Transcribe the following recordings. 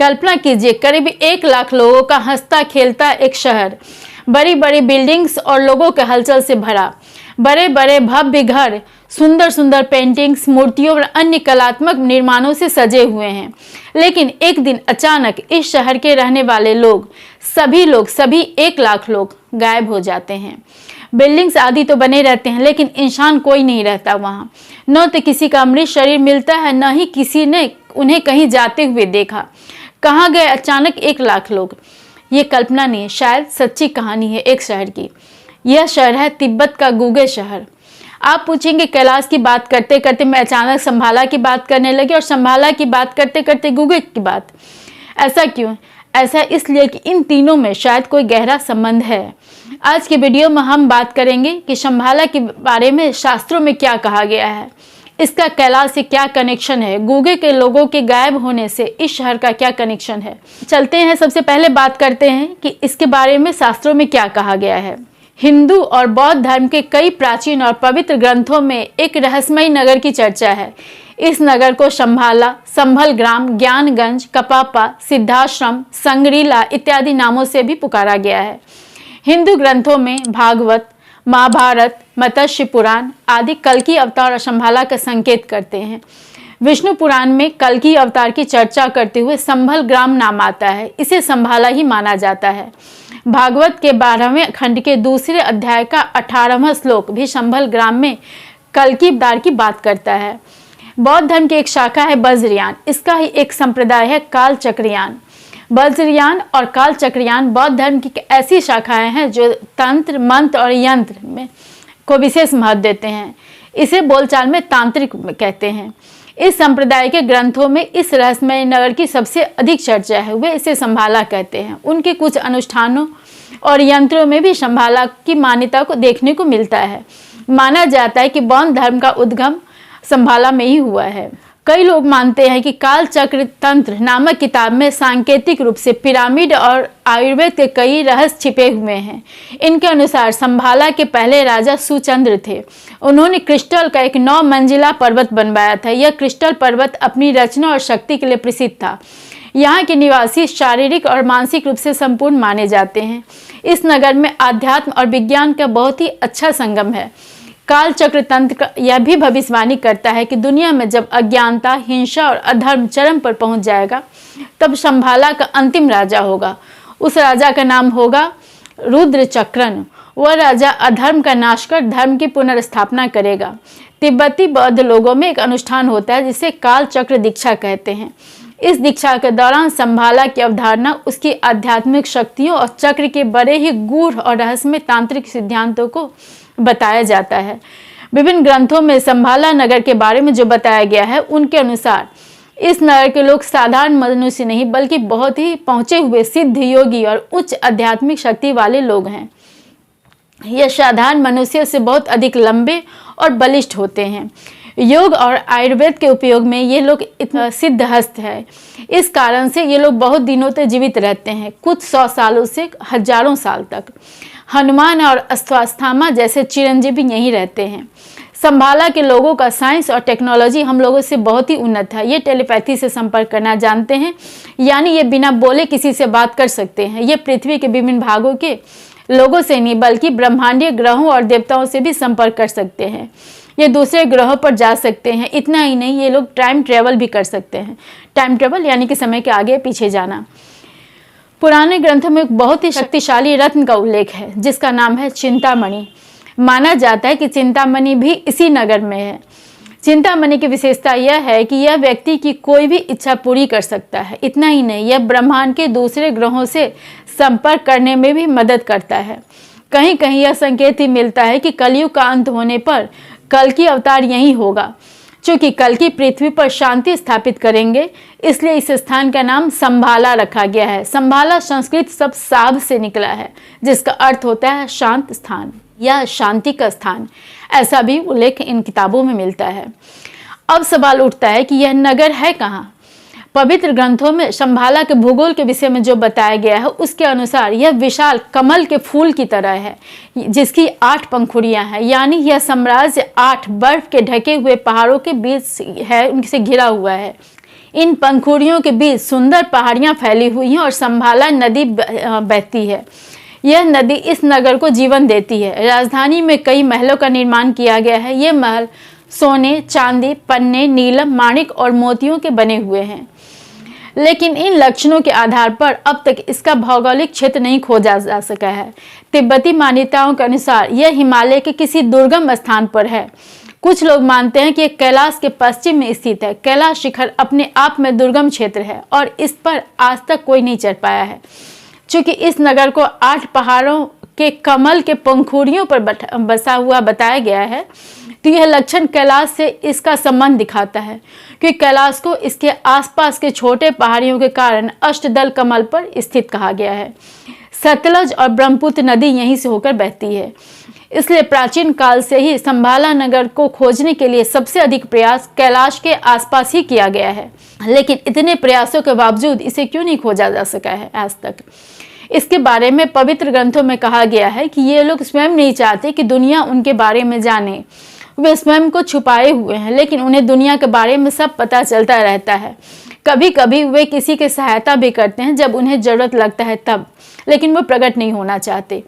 कल्पना कीजिए, करीब 1 लाख लोगों का हंसता खेलता एक शहर, बड़ी बड़ी बिल्डिंग्स और लोगों के हलचल से भरा, बड़े बड़े भव्य घर, सुंदर सुंदर पेंटिंग्स, मूर्तियों और अन्य कलात्मक निर्माणों से सजे हुए हैं। लेकिन एक दिन अचानक इस शहर के रहने वाले सभी 1 लाख लोग गायब हो जाते हैं। बिल्डिंग्स आदि तो बने रहते हैं, लेकिन इंसान कोई नहीं रहता वहाँ। न तो किसी का अमृत शरीर मिलता है, न ही किसी ने उन्हें कहीं जाते हुए देखा। कहाँ गए अचानक 1 लाख लोग? ये कल्पना नहीं है, शायद सच्ची कहानी है एक शहर की। यह शहर है तिब्बत का गूगे शहर। आप पूछेंगे, कैलाश की बात करते करते मैं अचानक संभाला की बात करने लगी और संभाला की बात करते करते गूगे की बात। ऐसा क्यों? ऐसा इसलिए कि इन तीनों में शायद कोई गहरा संबंध है। आज के वीडियो में हम बात करेंगे कि संभाला के बारे में शास्त्रों में क्या कहा गया है, इसका कैलाश से क्या कनेक्शन है, गूगे के लोगों के गायब होने से इस शहर का क्या कनेक्शन है। चलते हैं, सबसे पहले बात करते हैं कि इसके बारे में शास्त्रों में क्या कहा गया है। हिंदू और बौद्ध धर्म के कई प्राचीन और पवित्र ग्रंथों में एक रहस्यमयी नगर की चर्चा है। इस नगर को संभाला, संभलग्राम, ज्ञानगंज, कपापा, सिद्धाश्रम, संग्रीला इत्यादि नामों से भी पुकारा गया है। हिंदू ग्रंथों में भागवत, महाभारत, मत्स्य पुराण आदि कल्कि अवतार और संभाला का संकेत करते हैं। विष्णु पुराण में कल्कि अवतार की चर्चा करते हुए संभलग्राम नाम आता है। इसे संभाला ही माना जाता है। भागवत के 12वें खंड के दूसरे अध्याय का 18वां श्लोक भी संभलग्राम में कल्कि अवतार की बात करता है। बौद्ध धर्म की एक शाखा है वज्रयान। इसका ही एक संप्रदाय है कालचक्रयान। वज्रयान और कालचक्रयान बौद्ध धर्म की ऐसी शाखाएं हैं जो तंत्र, मंत्र और यंत्र में को विशेष महत्व देते हैं। इसे बोलचाल में तांत्रिक कहते हैं। इस संप्रदाय के ग्रंथों में इस रहस्यमय नगर की सबसे अधिक चर्चा है। वे इसे संभाला कहते हैं। उनके कुछ अनुष्ठानों और यंत्रों में भी संभाला की मान्यता को देखने को मिलता है। माना जाता है कि बौद्ध धर्म का उद्गम संभाला में ही हुआ है। कई लोग मानते हैं कि कालचक्र तंत्र नामक किताब में सांकेतिक रूप से पिरामिड और आयुर्वेद के कई रहस्य छिपे हुए हैं। इनके अनुसार संभाला के पहले राजा सुचंद्र थे। उन्होंने क्रिस्टल का एक 9 मंजिला पर्वत बनवाया था। यह क्रिस्टल पर्वत अपनी रचना और शक्ति के लिए प्रसिद्ध था। यहाँ के निवासी शारीरिक और मानसिक रूप से संपूर्ण माने जाते हैं। इस नगर में आध्यात्म और विज्ञान का बहुत ही अच्छा संगम है। कालचक्र तंत्र यह भी भविष्यवाणी करता है कि दुनिया में जब अज्ञानता, हिंसा और अधर्म चरम पर पहुंच जाएगा, तब संभाला का अंतिम राजा होगा। उस राजा का नाम होगा रुद्रचक्रन। वह राजा अधर्म का नाश कर धर्म की पुनर्स्थापना करेगा। तिब्बती बौद्ध लोगों में एक अनुष्ठान होता है जिसे कालचक्र दीक्षा कहते हैं। इस दीक्षा के दौरान संभाला की अवधारणा, उसकी आध्यात्मिक शक्तियों और चक्र के बड़े ही गूढ़ और रहस्यमय तांत्रिक सिद्धांतों को बताया जाता है। विभिन्न ग्रंथों में संभाला नगर के बारे में जो बताया गया है, उनके अनुसार इस नगर के लोग साधारण मनुष्य नहीं बल्कि बहुत ही पहुंचे हुए सिद्ध योगी और उच्च आध्यात्मिक शक्ति वाले लोग हैं। यह साधारण मनुष्य से बहुत अधिक लंबे और बलिष्ठ होते हैं। योग और आयुर्वेद के उपयोग में ये लोग इतना सिद्ध हस्त है। इस कारण से ये लोग बहुत दिनों तक जीवित रहते हैं, कुछ 100 सालों से हजारों साल तक। हनुमान और अश्वत्थामा जैसे चिरंजीवी यहीं रहते हैं। संभाला के लोगों का साइंस और टेक्नोलॉजी हम लोगों से बहुत ही उन्नत है। ये टेलीपैथी से संपर्क करना जानते हैं, यानी ये बिना बोले किसी से बात कर सकते हैं। ये पृथ्वी के विभिन्न भागों के लोगों से नहीं बल्कि ब्रह्मांडीय ग्रहों और देवताओं से भी संपर्क कर सकते हैं। ये दूसरे ग्रहों पर जा सकते हैं। इतना ही नहीं, ये लोग टाइम ट्रेवल भी कर सकते हैं। टाइम ट्रेवल यानी कि समय के आगे पीछे जाना। पुराने ग्रंथों में एक बहुत ही शक्तिशाली रत्न का उल्लेख है जिसका नाम है चिंतामणि। माना जाता है कि चिंतामणि भी इसी नगर में है। चिंतामणि की विशेषता यह है कि यह व्यक्ति की कोई भी इच्छा पूरी कर सकता है। इतना ही नहीं, यह ब्रह्मांड के दूसरे ग्रहों से संपर्क करने में भी मदद करता है। कहीं कहीं यह संकेत ही मिलता है कि कलयुग का अंत होने पर कल्कि अवतार यही होगा। चूंकि कल्कि पृथ्वी पर शांति स्थापित करेंगे, इसलिए इस स्थान का नाम संभाला रखा गया है। संभाला संस्कृत शब्द साभ से निकला है, जिसका अर्थ होता है शांत स्थान या शांति का स्थान। ऐसा भी उल्लेख इन किताबों में मिलता है। अब सवाल उठता है कि यह नगर है कहाँ? पवित्र ग्रंथों में संभाला के भूगोल के विषय में जो बताया गया है, उसके अनुसार यह विशाल कमल के फूल की तरह है जिसकी 8 पंखुड़ियां हैं। यानी यह साम्राज्य 8 बर्फ के ढके हुए पहाड़ों के बीच है, उनसे घिरा हुआ है। इन पंखुड़ियों के बीच सुंदर पहाड़ियां फैली हुई हैं और संभाला नदी बहती है। यह नदी इस नगर को जीवन देती है। राजधानी में कई महलों का निर्माण किया गया है। ये महल सोने, चांदी, पन्ने, नीलम, माणिक और मोतियों के बने हुए हैं। लेकिन इन लक्षणों के आधार पर अब तक इसका भौगोलिक क्षेत्र नहीं खोजा जा सका है। तिब्बती मान्यताओं के अनुसार यह हिमालय के किसी दुर्गम स्थान पर है। कुछ लोग मानते हैं कि यह कैलाश के पश्चिम में स्थित है। कैलाश शिखर अपने आप में दुर्गम क्षेत्र है और इस पर आज तक कोई नहीं चढ़ पाया है। चूंकि इस नगर को 8 पहाड़ों के कमल के पंखुड़ियों पर बसा हुआ बताया गया है, तो यह लक्षण कैलाश से इसका संबंध दिखाता है, क्योंकि कैलाश को इसके आसपास के छोटे पहाड़ियों के कारण अष्टदल कमल पर स्थित कहा गया है। सतलज और ब्रह्मपुत्र नदी यहीं से होकर बहती है। इसलिए प्राचीन काल से ही संभाला नगर को खोजने के लिए सबसे अधिक प्रयास कैलाश के आसपास ही किया गया है। लेकिन इतने प्रयासों के बावजूद इसे क्यों नहीं खोजा जा सका है आज तक? इसके बारे में पवित्र ग्रंथों में कहा गया है कि ये लोग स्वयं नहीं चाहते कि दुनिया उनके बारे में जाने। वे स्वयं को छुपाए हुए हैं, लेकिन उन्हें दुनिया के बारे में सब पता चलता रहता है। कभी कभी वे किसी की सहायता भी करते हैं जब उन्हें जरूरत लगता है तब, लेकिन वो प्रकट नहीं होना चाहते।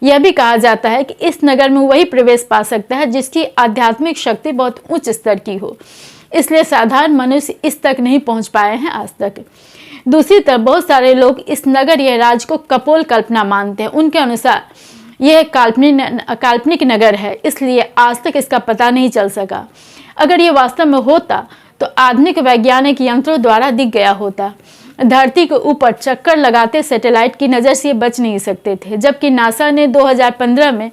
यह भी कहा जाता है कि इस नगर में वही प्रवेश पा सकता है जिसकी आध्यात्मिक शक्ति बहुत उच्च स्तर की हो। इसलिए साधारण मनुष्य इस तक नहीं पहुंच पाए हैं आज तक। दूसरी तरफ बहुत सारे लोग इस नगर या राज्य को कपोल कल्पना मानते हैं। उनके अनुसार यह काल्पनिक नगर है, इसलिए आज तक इसका पता नहीं चल सका। अगर ये वास्तव में होता तो आधुनिक वैज्ञानिक यंत्रों द्वारा दिख गया होता। धरती के ऊपर चक्कर लगाते सैटेलाइट की नज़र से बच नहीं सकते थे, जबकि नासा ने 2015 में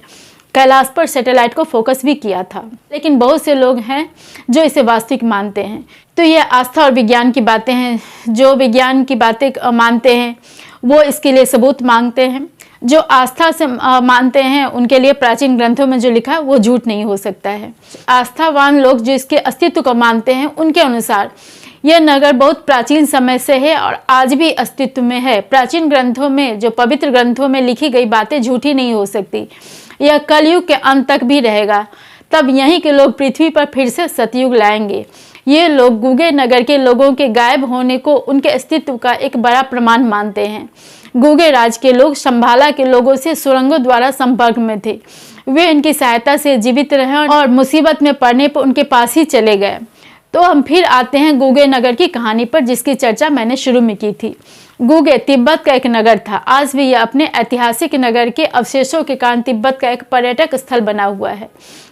कैलाश पर सैटेलाइट को फोकस भी किया था। लेकिन बहुत से लोग हैं जो इसे वास्तविक मानते हैं। तो ये आस्था और विज्ञान की बातें हैं। जो विज्ञान की बातें मानते हैं वो इसके लिए सबूत मांगते हैं। जो आस्था से मानते हैं उनके लिए प्राचीन ग्रंथों में जो लिखा है वो झूठ नहीं हो सकता है। आस्थावान लोग जो इसके अस्तित्व को मानते हैं उनके अनुसार यह नगर बहुत प्राचीन समय से है और आज भी अस्तित्व में है। प्राचीन ग्रंथों में, जो पवित्र ग्रंथों में लिखी गई बातें झूठी नहीं हो सकती। यह कलयुग के अंत तक भी रहेगा। तब यहीं के लोग पृथ्वी पर फिर से सतयुग लाएंगे। ये लोग गुगे नगर के लोगों के गायब होने को उनके अस्तित्व का एक बड़ा प्रमाण मानते हैं। गुगे राज के लोग संभाला के लोगों से सुरंगों द्वारा संपर्क में थे। वे इनकी सहायता से जीवित रहे और मुसीबत में पड़ने पर उनके पास ही चले गए। तो हम फिर आते हैं गुगे नगर की कहानी पर, जिसकी चर्चा मैंने शुरू में की थी। गुगे तिब्बत का एक नगर था। आज भी यह अपने ऐतिहासिक नगर के अवशेषों के कारण तिब्बत का एक पर्यटक स्थल बना हुआ है।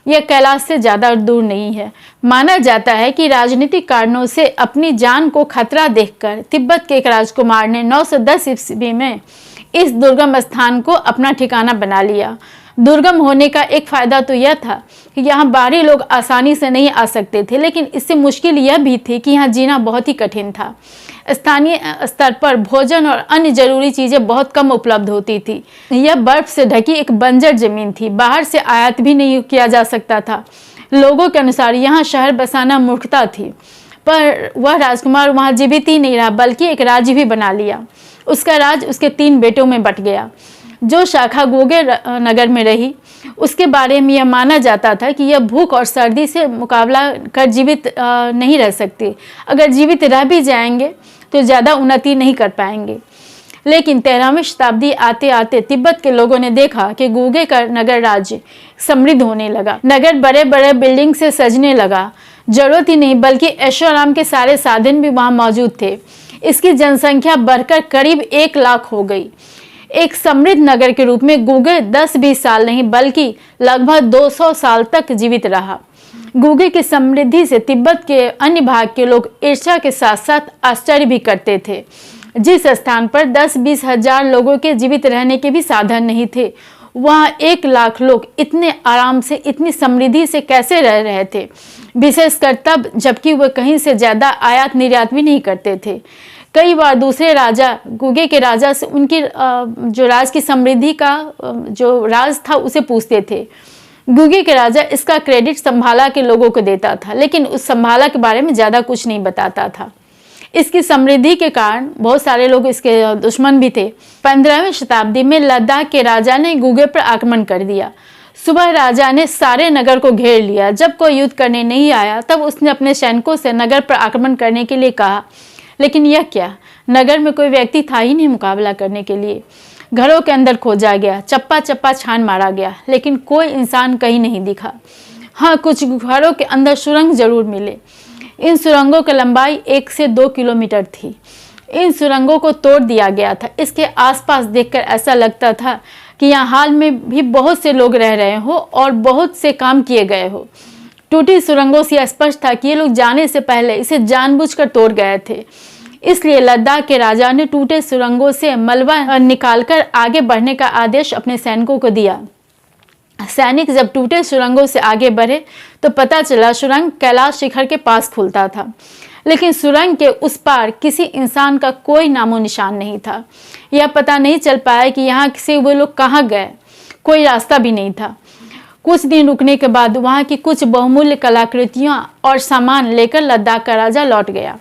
यह कैलाश से ज़्यादा दूर नहीं है। माना जाता है कि राजनीतिक कारणों से अपनी जान को खतरा देखकर तिब्बत के एक राजकुमार ने 910 ईस्वी में इस दुर्गम स्थान को अपना ठिकाना बना लिया। दुर्गम होने का एक फायदा तो यह था कि यहाँ बाहरी लोग आसानी से नहीं आ सकते थे, लेकिन इससे मुश्किल यह भी थी कि यहाँ जीना बहुत ही कठिन था। स्थानीय स्तर पर भोजन और अन्य जरूरी चीज़ें बहुत कम उपलब्ध होती थी। यह बर्फ से ढकी एक बंजर जमीन थी। बाहर से आयात भी नहीं किया जा सकता था। लोगों के अनुसार यहाँ शहर बसाना मूर्खता थी। पर वह राजकुमार वहाँ जीवित ही नहीं रहा, बल्कि एक राज्य भी बना लिया। उसका राज उसके 3 बेटों में बंट गया। जो शाखा गुगे नगर में रही उसके बारे में यह माना जाता था कि यह भूख और सर्दी से मुकाबला कर जीवित नहीं रह सकती। अगर जीवित रह भी जाएंगे तो ज़्यादा उन्नति नहीं कर पाएंगे। लेकिन 13वीं शताब्दी आते आते तिब्बत के लोगों ने देखा कि गुगे का नगर राज्य समृद्ध होने लगा। नगर बड़े बड़े बिल्डिंग से सजने लगा। जरूरत ही नहीं बल्कि ऐशो आराम के सारे साधन भी वहाँ मौजूद थे। इसकी जनसंख्या बढ़कर करीब 1 लाख हो गई। एक समृद्ध नगर के रूप में गुगे 10-20 साल नहीं बल्कि लगभग 200 साल तक जीवित रहा। गुगे की समृद्धि से तिब्बत के अन्य भाग के लोग ईर्ष्या के साथ साथ आश्चर्य भी करते थे। जिस स्थान पर 10-20 हजार लोगों के जीवित रहने के भी साधन नहीं थे, वहाँ 1 लाख लोग इतने आराम से, इतनी समृद्धि से कैसे रह रहे थे, विशेषकर तब जबकि वे कहीं से ज़्यादा आयात निर्यात भी नहीं करते थे। कई बार दूसरे राजा गुगे के राजा से उनकी जो राज की समृद्धि का जो राज था उसे पूछते थे। गुगे के राजा इसका क्रेडिट संभाला के लोगों को देता था, लेकिन उस संभाला के बारे में ज़्यादा कुछ नहीं बताता था। इसकी समृद्धि के कारण बहुत सारे लोग इसके दुश्मन भी थे। 15वीं शताब्दी में लद्दाख के राजा ने गुगे पर आक्रमण कर दिया। सुबह राजा ने सारे नगर को घेर लिया। जब कोई युद्ध करने नहीं आया तब उसने अपने सैनिकों से नगर पर आक्रमण करने के लिए कहा, लेकिन यह क्या, नगर में कोई व्यक्ति था ही नहीं मुकाबला करने के लिए। घरों के अंदर खोजा गया, चप्पा चप्पा छान मारा गया, लेकिन कोई इंसान कहीं नहीं दिखा। हाँ, कुछ घरों के अंदर सुरंग जरूर मिले। इन सुरंगों की लंबाई 1 से 2 किलोमीटर थी। इन सुरंगों को तोड़ दिया गया था। इसके आसपास देखकर ऐसा लगता था कि यहाँ हाल में भी बहुत से लोग रह रहे हो और बहुत से काम किए गए हो। टूटी सुरंगों से स्पष्ट था कि ये लोग जाने से पहले इसे जानबूझकर तोड़ गए थे। इसलिए लद्दाख के राजा ने टूटे सुरंगों से मलबा निकालकर आगे बढ़ने का आदेश अपने सैनिकों को दिया। सैनिक जब टूटे सुरंगों से आगे बढ़े तो पता चला सुरंग कैलाश शिखर के पास खुलता था, लेकिन सुरंग के उस पार किसी इंसान का कोई नामो निशान नहीं था। यह पता नहीं चल पाया कि यहाँ से वो लोग कहाँ गए। कोई रास्ता भी नहीं था। कुछ दिन रुकने के बाद वहाँ की कुछ बहुमूल्य कलाकृतियाँ और सामान लेकर लद्दाख का राजा लौट गया,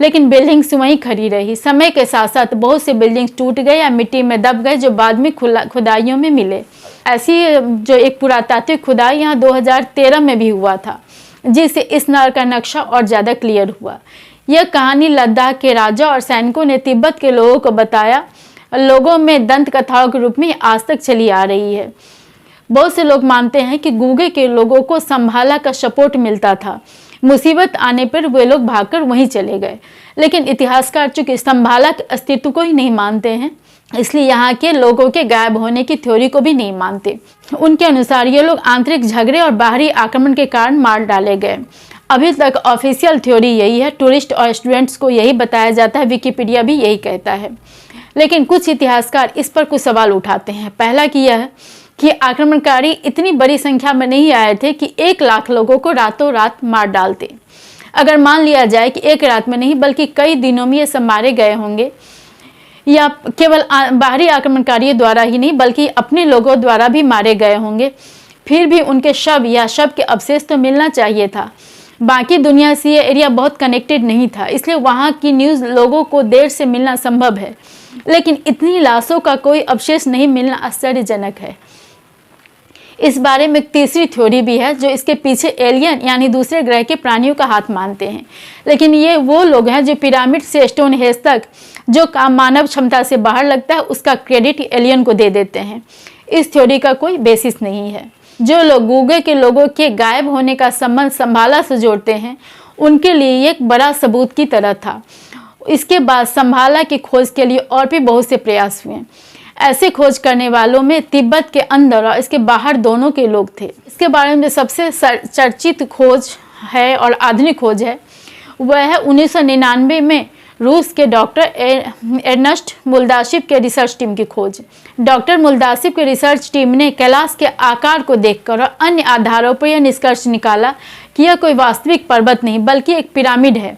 लेकिन बिल्डिंग्स वहीं खड़ी रही। समय के साथ साथ बहुत से बिल्डिंग्स टूट गए या मिट्टी में दब गए, जो बाद में खुदाइयों में मिले। ऐसी जो एक पुरातात्विक खुदाई यहाँ 2013 में भी हुआ था, जिससे इस नहर का नक्शा और ज़्यादा क्लियर हुआ। यह कहानी लद्दाख के राजा और सैनिकों ने तिब्बत के लोगों को बताया। लोगों में दंत कथाओं के रूप में आज तक चली आ रही है। बहुत से लोग मानते हैं कि गूगे के लोगों को संभाला का सपोर्ट मिलता था। मुसीबत आने पर वे लोग भागकर वहीं चले गए, लेकिन इतिहासकार चूंकि संभाला के अस्तित्व को ही नहीं मानते हैं, इसलिए यहाँ के लोगों के गायब होने की थ्योरी को भी नहीं मानते। उनके अनुसार ये लोग आंतरिक झगड़े और बाहरी आक्रमण के कारण मार डाले गए। अभी तक ऑफिशियल थ्योरी यही है। टूरिस्ट और स्टूडेंट्स को यही बताया जाता है, विकिपीडिया भी यही कहता है। लेकिन कुछ इतिहासकार इस पर कुछ सवाल उठाते हैं। पहला कि यह कि आक्रमणकारी इतनी बड़ी संख्या में नहीं आए थे कि 1 लाख लोगों को रातों रात मार डालते। अगर मान लिया जाए कि एक रात में नहीं बल्कि कई दिनों में ये सब मारे गए होंगे, या केवल बाहरी आक्रमणकारियों द्वारा ही नहीं बल्कि अपने लोगों द्वारा भी मारे गए होंगे, फिर भी उनके शव या शव के अवशेष तो मिलना चाहिए था। बाकी दुनिया से ये एरिया बहुत कनेक्टेड नहीं था, इसलिए वहाँ की न्यूज़ लोगों को देर से मिलना संभव है, लेकिन इतनी लाशों का कोई अवशेष नहीं मिलना आश्चर्यजनक है। इस बारे में एक तीसरी थ्योरी भी है, जो इसके पीछे एलियन यानी दूसरे ग्रह के प्राणियों का हाथ मानते हैं। लेकिन ये वो लोग हैं जो पिरामिड से स्टोनहेंज तक जो काम मानव क्षमता से बाहर लगता है, उसका क्रेडिट एलियन को दे देते हैं। इस थ्योरी का कोई बेसिस नहीं है। जो लोग गूगे के लोगों के गायब होने का संबंध संभाला से जोड़ते हैं, उनके लिए ये एक बड़ा सबूत की तरह था। इसके बाद संभाला की खोज के लिए और भी बहुत से प्रयास हुए। ऐसे खोज करने वालों में तिब्बत के अंदर और इसके बाहर दोनों के लोग थे। इसके बारे में सबसे चर्चित खोज है और आधुनिक खोज है, वह है 1999 में रूस के डॉक्टर एर्नस्ट मुल्दाशिव के रिसर्च टीम की खोज। डॉक्टर मुल्दाशिव के रिसर्च टीम ने कैलाश के आकार को देखकर और अन्य आधारों पर यह निष्कर्ष निकाला कि यह कोई वास्तविक पर्वत नहीं बल्कि एक पिरामिड है।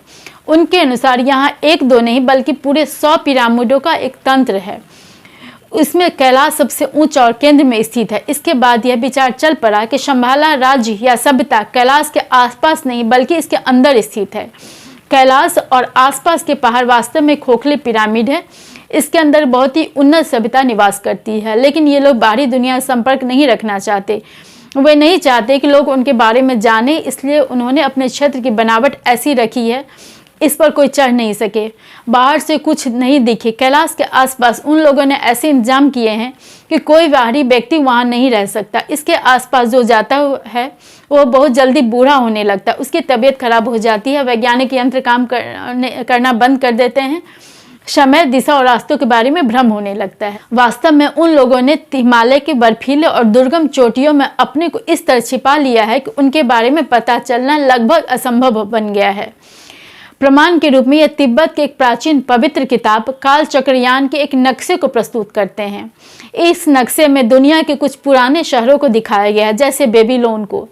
उनके अनुसार यहाँ 1-2 नहीं बल्कि पूरे 100 पिरामिडों का एक तंत्र है। इसमें कैलाश सबसे ऊंचा और केंद्र में स्थित है। इसके बाद यह विचार चल पड़ा कि शंभाला राज्य या सभ्यता कैलाश के आसपास नहीं बल्कि इसके अंदर स्थित है। कैलाश और आसपास के पहाड़ वास्तव में खोखले पिरामिड है। इसके अंदर बहुत ही उन्नत सभ्यता निवास करती है, लेकिन ये लोग बाहरी दुनिया से संपर्क नहीं रखना चाहते। वे नहीं चाहते कि लोग उनके बारे में जाने, इसलिए उन्होंने अपने क्षेत्र की बनावट ऐसी रखी है इस पर कोई चढ़ नहीं सके, बाहर से कुछ नहीं दिखे। कैलाश के आसपास उन लोगों ने ऐसे इंतजाम किए हैं कि कोई बाहरी व्यक्ति वहां नहीं रह सकता। इसके आसपास जो जाता है वो बहुत जल्दी बूढ़ा होने लगता है, उसकी तबीयत खराब हो जाती है, वैज्ञानिक यंत्र काम करना बंद कर देते हैं, समय, दिशा और रास्तों के बारे में भ्रम होने लगता है। वास्तव में उन लोगों ने हिमालय के बर्फीले और दुर्गम चोटियों में अपने को इस तरह छिपा लिया है कि उनके बारे में पता चलना लगभग असंभव बन गया है। प्रमाण के रूप में यह तिब्बत के एक प्राचीन पवित्र किताब काल चक्रयान के एक नक्शे को प्रस्तुत करते हैं। इस नक्शे में दुनिया के कुछ पुराने शहरों को दिखाया गया है, जैसे बेबीलोन को।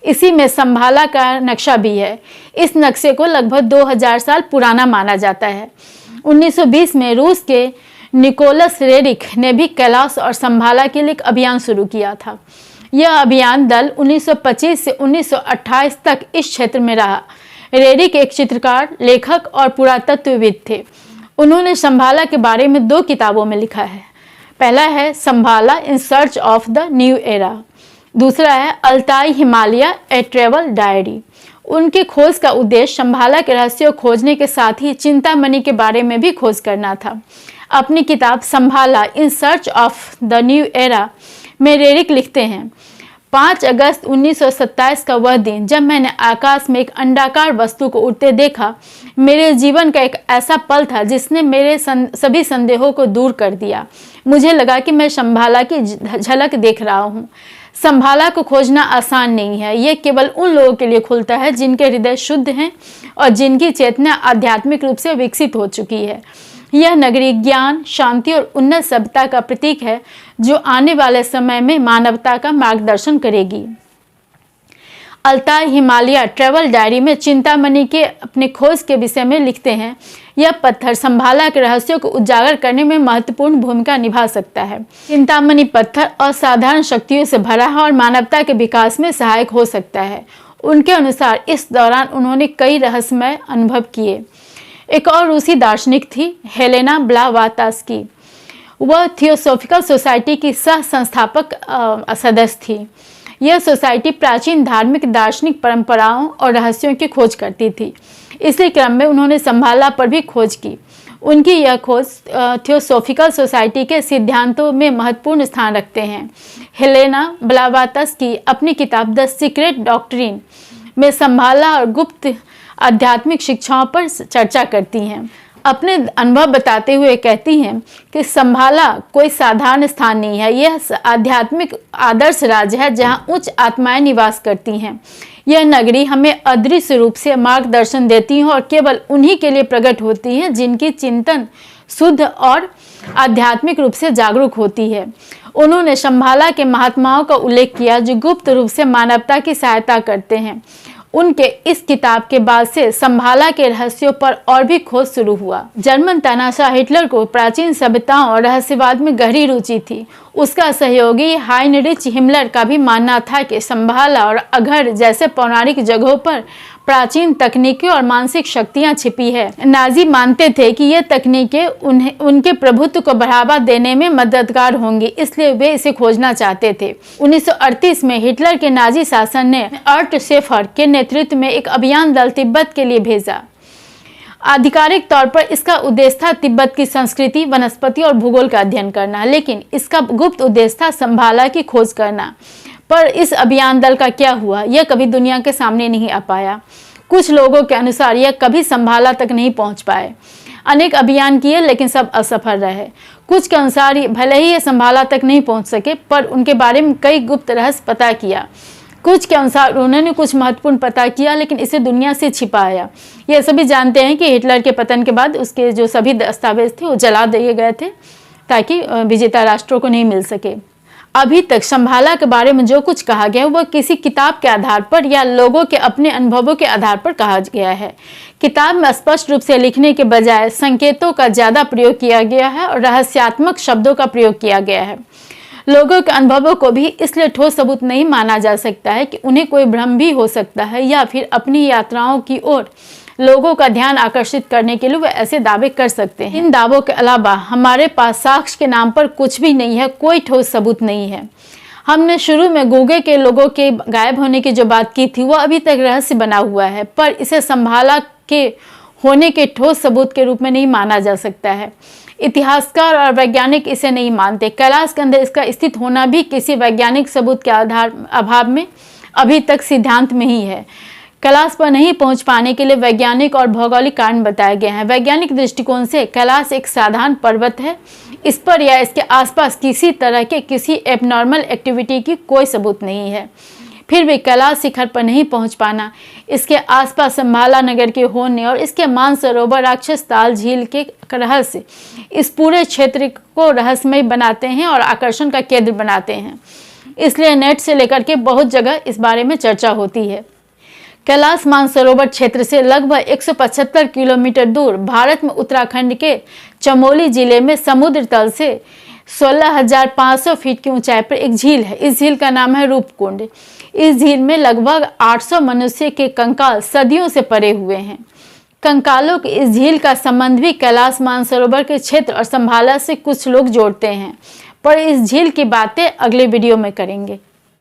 इसी में संभाला का नक्शा भी है। इस नक्शे को लगभग 2000 साल पुराना माना जाता है। 1920 में रूस के निकोलस रेरिक ने भी कैलाश और संभाला के लिए एक अभियान शुरू किया था। यह अभियान दल 1925 से 1928 तक इस क्षेत्र में रहा। रेरिक एक चित्रकार, लेखक और पुरातत्वविद थे। उन्होंने संभाला के बारे में 2 किताबों में लिखा है। पहला है संभाला in search of the new era. दूसरा है अल्ताई हिमालय ए ट्रेवल डायरी। उनकी खोज का उद्देश्य शंभाला के रहस्यों खोजने के साथ ही चिंतामणि के बारे में भी खोज करना था। अपनी किताब Shambhala in search of the new era में रेरिक लिखते हैं, 5 अगस्त 1927 का वह दिन जब मैंने आकाश में एक अंडाकार वस्तु को उड़ते देखा, मेरे जीवन का एक ऐसा पल था जिसने मेरे सभी संदेहों को दूर कर दिया। मुझे लगा कि मैं शंभाला की झलक देख रहा हूँ। शंभाला को खोजना आसान नहीं है। ये केवल उन लोगों के लिए खुलता है जिनके हृदय शुद्ध हैं और जिनकी चेतना आध्यात्मिक रूप से विकसित हो चुकी है। यह नगरी ज्ञान, शांति और उन्नत सभ्यता का प्रतीक है जो आने वाले समय में मानवता का मार्गदर्शन करेगी। अल्ताई हिमालय ट्रैवल डायरी में चिंतामणि के अपने खोज के विषय में लिखते हैं, यह पत्थर शंभाला के रहस्यों को उजागर करने में महत्वपूर्ण भूमिका निभा सकता है। चिंतामणि पत्थर असाधारण शक्तियों से भरा है और मानवता के विकास में सहायक हो सकता है। उनके अनुसार इस दौरान उन्होंने कई रहस्यमय अनुभव किए। एक और रूसी दार्शनिक थी हेलेना ब्लावात्स्की। वह थियोसॉफिकल सोसाइटी की सह संस्थापक सदस्य थी। यह सोसाइटी प्राचीन धार्मिक दार्शनिक परंपराओं और रहस्यों की खोज करती थी। इसी क्रम में उन्होंने शंभाला पर भी खोज की। उनकी यह खोज थियोसॉफिकल सोसाइटी के सिद्धांतों में महत्वपूर्ण स्थान रखते हैं। हेलेना ब्लावात्स्की अपनी किताब द सीक्रेट डॉक्ट्रिन में शंभाला और गुप्त आध्यात्मिक शिक्षाओं पर चर्चा करती हैं। अपने अनुभव बताते हुए कहती हैं कि शंभाला कोई साधारण स्थान नहीं है। यह आध्यात्मिक आदर्श राज्य है जहाँ उच्च आत्माएं निवास करती हैं। यह नगरी हमें अदृश्य रूप से मार्गदर्शन देती है और केवल उन्हीं के लिए प्रकट होती है जिनकी चिंतन शुद्ध और आध्यात्मिक रूप से जागरूक होती है। उन्होंने शंभाला के महात्माओं का उल्लेख किया जो गुप्त रूप से मानवता की सहायता करते हैं। उनके इस किताब के बाद से शंभाला के रहस्यों पर और भी खोज शुरू हुआ। जर्मन तानाशाह हिटलर को प्राचीन सभ्यताओं और रहस्यवाद में गहरी रुचि थी। उसका सहयोगी हाइनरिच हिमलर का भी मानना था कि शंभाला और अघर जैसे पौराणिक जगहों पर प्राचीन तकनीकें और मानसिक शक्तियां छिपी है। नाजी मानते थे कि ये तकनीकें उनके प्रभुत्व को बढ़ावा देने में मददगार होंगी, इसलिए वे इसे खोजना चाहते थे। 1938 में हिटलर के नाजी शासन ने अर्ट शेफर के नेतृत्व में एक अभियान दल तिब्बत के लिए भेजा। आधिकारिक तौर पर इसका उद्देश्य था तिब्बत की संस्कृति, वनस्पति और भूगोल का अध्ययन करना, लेकिन इसका गुप्त उद्देश्य था शंभाला की खोज करना। पर इस अभियान दल का क्या हुआ, यह कभी दुनिया के सामने नहीं आ पाया। कुछ लोगों के अनुसार यह कभी शंभाला तक नहीं पहुंच पाए। अनेक अभियान किए लेकिन सब असफल रहे। कुछ के अनुसार भले ही ये शंभाला तक नहीं पहुंच सके, पर उनके बारे में कई गुप्त रहस्य पता किया। कुछ के अनुसार उन्होंने कुछ महत्वपूर्ण पता किया लेकिन इसे दुनिया से छिपाया। ये सभी जानते हैं कि हिटलर के पतन के बाद उसके जो सभी दस्तावेज थे वो जला दिए गए थे ताकि विजेता राष्ट्रों को नहीं मिल सके। अभी तक शंभाला के बारे में जो कुछ कहा गया वह किसी किताब के आधार पर या लोगों के अपने अनुभवों के आधार पर कहा गया है। किताब में स्पष्ट रूप से लिखने के बजाय संकेतों का ज़्यादा प्रयोग किया गया है और रहस्यात्मक शब्दों का प्रयोग किया गया है। लोगों के अनुभवों को भी इसलिए ठोस सबूत नहीं माना जा सकता है कि उन्हें कोई भ्रम भी हो सकता है या फिर अपनी यात्राओं की ओर लोगों का ध्यान आकर्षित करने के लिए वे ऐसे दावे कर सकते हैं। इन दावों के अलावा हमारे पास साक्ष्य के नाम पर कुछ भी नहीं है, कोई ठोस सबूत नहीं है। हमने शुरू में गूगे के लोगों के गायब होने की जो बात की थी वह अभी तक रहस्य बना हुआ है, पर इसे शंभाला के होने के ठोस सबूत के रूप में नहीं माना जा सकता है। इतिहासकार और वैज्ञानिक इसे नहीं मानते। कैलाश के अंदर इसका स्थित होना भी किसी वैज्ञानिक सबूत के अभाव में अभी तक सिद्धांत में ही है। कैलाश पर नहीं पहुंच पाने के लिए वैज्ञानिक और भौगोलिक कारण बताए गए हैं। वैज्ञानिक दृष्टिकोण से कैलाश एक साधारण पर्वत है। इस पर या इसके आसपास किसी तरह के किसी एबनॉर्मल एक्टिविटी की कोई सबूत नहीं है। फिर भी कैलाश शिखर पर नहीं पहुंच पाना, इसके आसपास शंभाला नगर के होने और इसके मानसरोवर, राक्षस ताल झील के रहस्य इस पूरे क्षेत्र को रहस्यमय बनाते हैं और आकर्षण का केंद्र बनाते हैं। इसलिए नेट से लेकर के बहुत जगह इस बारे में चर्चा होती है। कैलाश मानसरोवर क्षेत्र से लगभग 175 किलोमीटर दूर भारत में उत्तराखंड के चमोली जिले में समुद्र तल से 16,500 फीट की ऊंचाई पर एक झील है। इस झील का नाम है रूपकुंड। इस झील में लगभग 800 मनुष्य के कंकाल सदियों से पड़े हुए हैं। कंकालों की इस झील का संबंध भी कैलाश मानसरोवर के क्षेत्र और शंभाला से कुछ लोग जोड़ते हैं, पर इस झील की बातें अगले वीडियो में करेंगे।